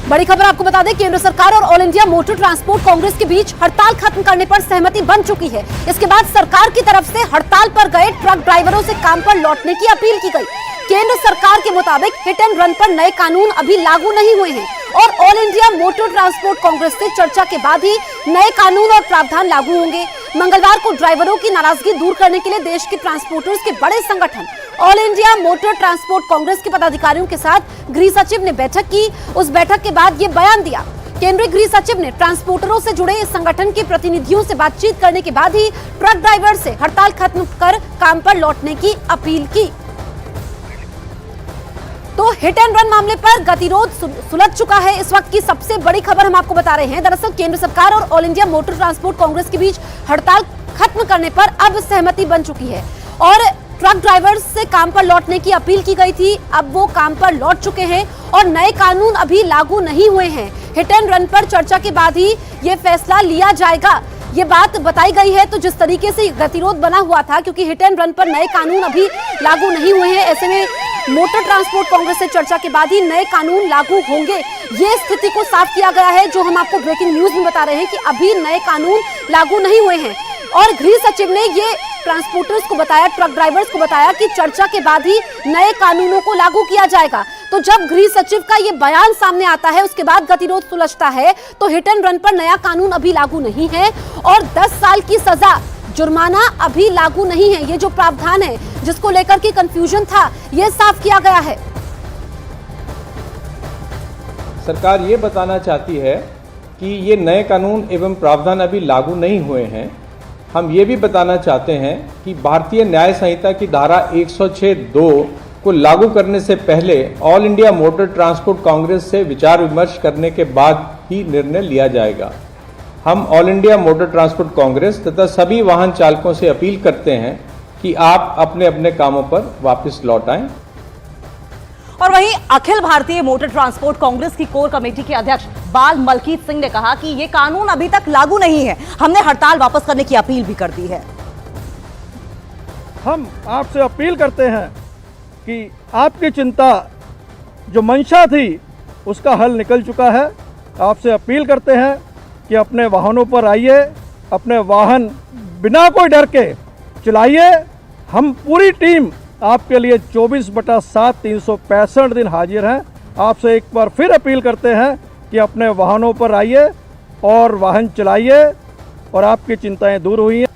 बड़ी खबर आपको बता दें, केंद्र सरकार और all India motor transport Congress के बीच हड़ताल खत्म करने पर सहमति बन चुकी है। इसके बाद सरकार की तरफ से हड़ताल पर गए ट्रक ड्राइवरों से काम पर लौटने की अपील की गई। केंद्र सरकार के मुताबिक हिट एंड रन पर नए कानून अभी लागू नहीं हुए हैं और all India motor transport Congress से चर्चा के बाद ही नए कानून और प्रावधान लागू होंगे। मंगलवार को ड्राइवरों की नाराजगी दूर करने के लिए देश के ट्रांसपोर्टर्स के बड़े संगठन all India motor transport Congress के पदाधिकारियों के साथ गृह सचिव ने बैठक की। उस बैठक के बाद ये बयान दिया। केंद्रीय गृह सचिव ने ट्रांसपोर्टरों से जुड़े इस संगठन के प्रतिनिधियों से बातचीत करने के बाद ही ट्रक ड्राइवर से हड़ताल खत्म कर काम पर लौटने की अपील की। तो हिट एंड रन मामले पर गतिरोध सुलझ चुका है। इस वक्त की सबसे बड़ी खबर हम आपको बता रहे हैं। दरअसल केंद्र सरकार और all India motor transport Congress के बीच हड़ताल खत्म करने पर अब सहमति बन चुकी है और ट्रक ड्राइवर्स से काम पर लौटने की अपील की गई थी। अब वो काम पर लौट चुके हैं और नए कानून अभी लागू नहीं हुए हैं। हिट एंड रन पर चर्चा के बाद ही ये फैसला लिया जाएगा, ये बात बताई गई है। तो जिस तरीके से गतिरोध बना हुआ था, क्योंकि हिट एंड रन पर नए कानून अभी लागू नहीं हुए हैं, ऐसे में मोटर ट्रांसपोर्ट कांग्रेस से चर्चा के बाद ही नए कानून लागू होंगे, ये स्थिति को साफ किया गया है। जो हम आपको ब्रेकिंग न्यूज में बता रहे हैं कि अभी नए कानून लागू नहीं हुए हैं और गृह सचिव ने ये ट्रांसपोर्टर्स को बताया, ट्रक ड्राइवर्स को बताया कि चर्चा के बाद ही नए कानूनों को लागू किया जाएगा। तो जब गृह सचिव का ये बयान सामने आता है, उसके बाद गतिरोध सुलझता है। तो हिट एंड रन पर नया कानून अभी लागू नहीं है और 10 साल की सजा, जुर्माना अभी लागू नहीं है। ये जो प्रावधान है जिसको लेकर के कंफ्यूजन था, ये साफ किया गया है। सरकार ये बताना चाहती है कि ये नए कानून एवं प्रावधान अभी लागू नहीं हुए हैं। हम ये भी बताना चाहते हैं कि भारतीय न्याय संहिता की धारा 106(2) को लागू करने से पहले all India motor transport Congress से विचार विमर्श करने के बाद ही निर्णय लिया जाएगा। हम all India motor transport Congress तथा सभी वाहन चालकों से अपील करते हैं कि आप अपने अपने कामों पर वापस लौट आएं। और वहीं अखिल भारतीय मोटर ट्रांसपोर्ट कांग्रेस की कोर कमेटी के अध्यक्ष बाल मलकीत सिंह ने कहा कि ये कानून अभी तक लागू नहीं है, हमने हड़ताल वापस करने की अपील भी कर दी है। हम आपसे अपील करते हैं कि आपकी चिंता जो मंशा थी उसका हल निकल चुका है। आपसे अपील करते हैं कि अपने वाहनों पर आइए, अपने वाहन बिना कोई डर के चलाइए। हम पूरी टीम आपके लिए 24/7 365 दिन हाजिर हैं। आपसे एक बार फिर अपील करते हैं कि अपने वाहनों पर आइए और वाहन चलाइए और आपकी चिंताएं दूर हुई हैं।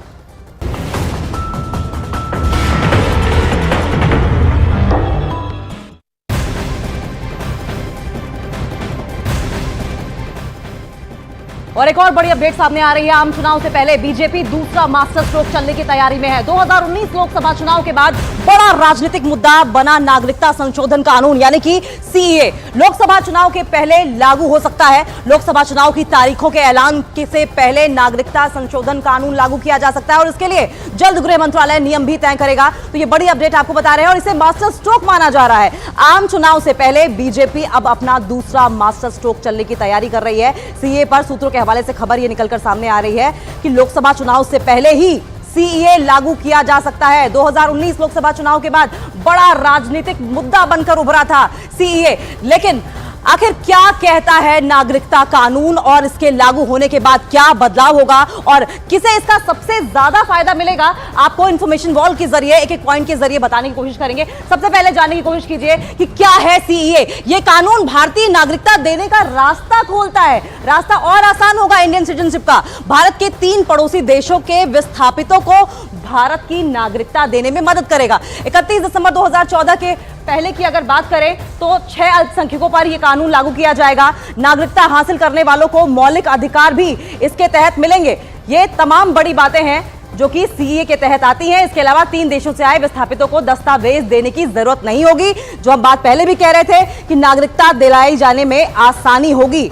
और एक और बड़ी अपडेट सामने आ रही है। आम चुनाव से पहले बीजेपी दूसरा मास्टर स्ट्रोक चलने की तैयारी में है। 2019 लोकसभा चुनाव के बाद बड़ा राजनीतिक मुद्दा बना नागरिकता संशोधन कानून, यानी कि सीएए। लोकसभा चुनाव के पहले लागू हो सकता है। लोकसभा चुनाव की तारीखों के ऐलान से पहले नागरिकता संशोधन कानून लागू किया जा सकता है और इसके लिए जल्द गृह मंत्रालय नियम भी तय करेगा। तो ये बड़ी अपडेट आपको बता रहे हैं और इसे मास्टर स्ट्रोक माना जा रहा है। आम चुनाव से पहले बीजेपी अब अपना दूसरा मास्टर स्ट्रोक चलने की तैयारी कर रही है। सीएए पर सूत्रों के हवाले से खबर ये निकलकर सामने आ रही है कि लोकसभा चुनाव से पहले ही सीएए लागू किया जा सकता है। 2019 लोकसभा चुनाव के बाद बड़ा राजनीतिक मुद्दा बनकर उभरा था सीएए, लेकिन आखिर क्या कहता है नागरिकता कानून और इसके लागू होने के बाद क्या बदलाव होगा और किसे इसका सबसे ज्यादा फायदा मिलेगा, आपको इंफॉर्मेशन वॉल के जरिए एक एक पॉइंट के जरिए बताने की कोशिश करेंगे। सबसे पहले जानने की कोशिश कीजिए कि क्या है सीएए। ये कानून भारतीय नागरिकता देने का रास्ता खोलता है, रास्ता और आसान होगा इंडियन सिटीजनशिप का। भारत के 3 पड़ोसी देशों के विस्थापितों को भारत की नागरिकता देने में मदद करेगा। 31 दिसंबर 2014 के पहले की अगर बात करें तो 6 अल्पसंख्यकों पर यह कानून लागू किया जाएगा। नागरिकता हासिल करने वालों को मौलिक अधिकार भी इसके तहत मिलेंगे। ये तमाम बड़ी बातें हैं जो कि सीएए के तहत आती हैं। इसके अलावा 3 देशों से आए विस्थापितों को दस्तावेज देने की जरूरत नहीं होगी, जो हम बात पहले भी कह रहे थे कि नागरिकता दिलाई जाने में आसानी होगी।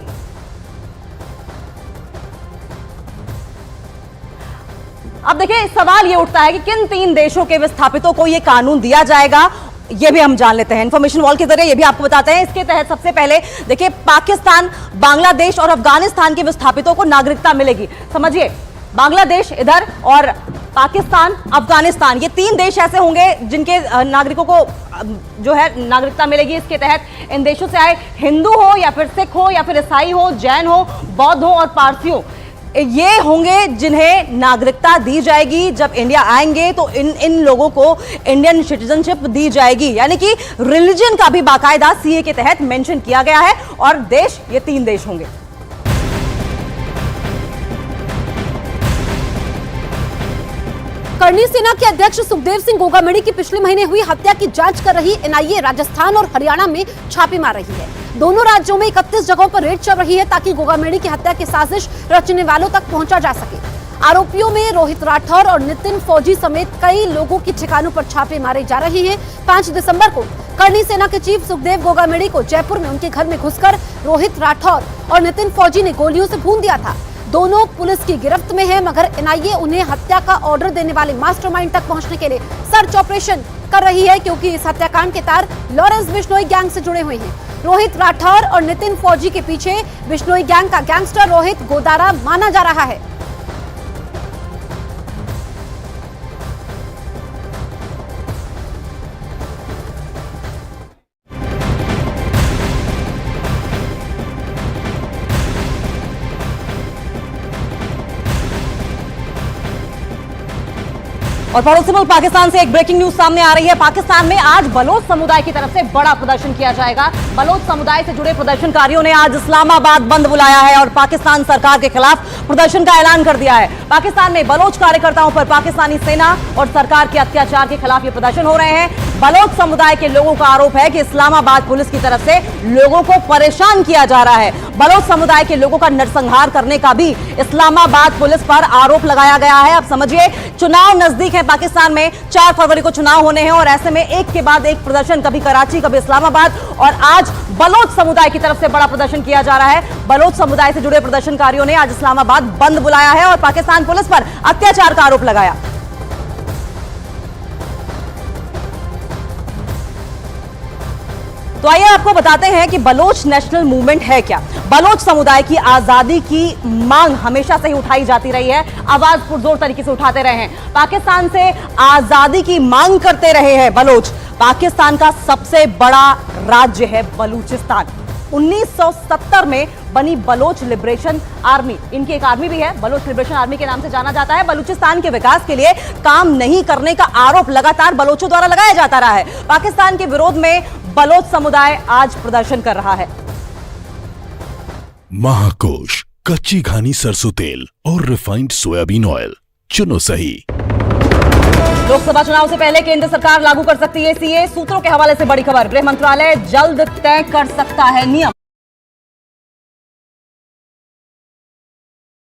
अब देखिए, सवाल ये उठता है कि किन 3 देशों के विस्थापितों को यह कानून दिया जाएगा, ये भी हम जान लेते हैं इंफॉर्मेशन वॉल के जरिए। ये भी आपको बताते हैं। इसके तहत सबसे पहले देखिए, पाकिस्तान, बांग्लादेश और अफगानिस्तान के विस्थापितों को नागरिकता मिलेगी। समझिए, बांग्लादेश इधर और पाकिस्तान, अफगानिस्तान, ये 3 देश ऐसे होंगे जिनके नागरिकों को जो है नागरिकता मिलेगी इसके तहत। इन देशों से आए हिंदू हो या फिर सिख हो या फिर ईसाई हो, जैन हो, बौद्ध हो और पारसी हो, ये होंगे जिन्हें नागरिकता दी जाएगी। जब इंडिया आएंगे तो इन लोगों को इंडियन सिटीजनशिप दी जाएगी, यानी कि रिलीजन का भी बाकायदा सीए के तहत मेंशन किया गया है। और देश, ये 3 देश होंगे। करनी सेना के अध्यक्ष सुखदेव सिंह गोगामेड़ी की पिछले महीने हुई हत्या की जांच कर रही एनआईए राजस्थान और हरियाणा में छापे मार रही है। दोनों राज्यों में 31 जगहों पर रेड चल रही है ताकि गोगामेड़ी की हत्या की साजिश रचने वालों तक पहुंचा जा सके। आरोपियों में रोहित राठौर और नितिन फौजी समेत कई लोगों की ठिकानों पर छापे मारे जा रहे हैं। 5 दिसंबर को करनी सेना के चीफ सुखदेव गोगामेड़ी को जयपुर में उनके घर में घुसकर रोहित राठौर और नितिन फौजी ने गोलियों से भून दिया था। दोनों पुलिस की गिरफ्त में है, मगर एनआईए उन्हें हत्या का ऑर्डर देने वाले मास्टरमाइंड तक पहुंचने के लिए सर्च ऑपरेशन कर रही है, क्योंकि इस हत्याकांड के तार लॉरेंस बिश्नोई गैंग से जुड़े हुए हैं। रोहित राठौर और नितिन फौजी के पीछे बिश्नोई गैंग का गैंगस्टर रोहित गोदारा माना जा रहा है। और पड़ोसी मुल्क पाकिस्तान से एक ब्रेकिंग न्यूज सामने आ रही है। पाकिस्तान में आज बलोच समुदाय की तरफ से बड़ा प्रदर्शन किया जाएगा। बलोच समुदाय से जुड़े प्रदर्शनकारियों ने आज इस्लामाबाद बंद बुलाया है और पाकिस्तान सरकार के खिलाफ प्रदर्शन का ऐलान कर दिया है। पाकिस्तान में बलोच कार्यकर्ताओं पर पाकिस्तानी सेना और सरकार के अत्याचार के खिलाफ ये प्रदर्शन हो रहे हैं। बलोच समुदाय के लोगों का आरोप है कि इस्लामाबाद पुलिस की तरफ से लोगों को परेशान किया जा रहा है। बलोच समुदाय के लोगों का नरसंहार करने का भी इस्लामाबाद पुलिस पर आरोप लगाया गया है। अब समझिए, चुनाव नजदीक है पाकिस्तान में, 4 फरवरी को चुनाव होने हैं और ऐसे में एक के बाद एक प्रदर्शन, कभी कराची, कभी इस्लामाबाद, और आज बलोच समुदाय की तरफ से बड़ा प्रदर्शन किया जा रहा है। बलोच समुदाय से जुड़े प्रदर्शनकारियों ने आज इस्लामाबाद बंद बुलाया है और पाकिस्तान पुलिस पर अत्याचार का आरोप लगाया। तो आइए आपको बताते हैं कि बलोच नेशनल मूवमेंट है क्या। बलोच समुदाय की आजादी की मांग हमेशा से ही उठाई जाती रही है, आवाज पुरजोर तरीके से उठाते रहे हैं। पाकिस्तान से आजादी की मांग करते रहे हैं बलोच। पाकिस्तान का सबसे बड़ा राज्य है बलूचिस्तान। 1970 में बनी बलोच लिबरेशन आर्मी, इनकी एक आर्मी भी है, बलोच लिबरेशन आर्मी के नाम से जाना जाता है। बलूचिस्तान के विकास के लिए काम नहीं करने का आरोप लगातार बलोचों द्वारा लगाया जाता रहा है। पाकिस्तान के विरोध में बलोच समुदाय आज प्रदर्शन कर रहा है। महाकोश, कच्ची घानी सरसों तेल और रिफाइंड सोयाबीन ऑयल, चुनो सही। लोकसभा चुनाव से पहले केंद्र सरकार लागू कर सकती है सीए। सूत्रों के हवाले से बड़ी खबर, गृह मंत्रालय जल्द तय कर सकता है नियम।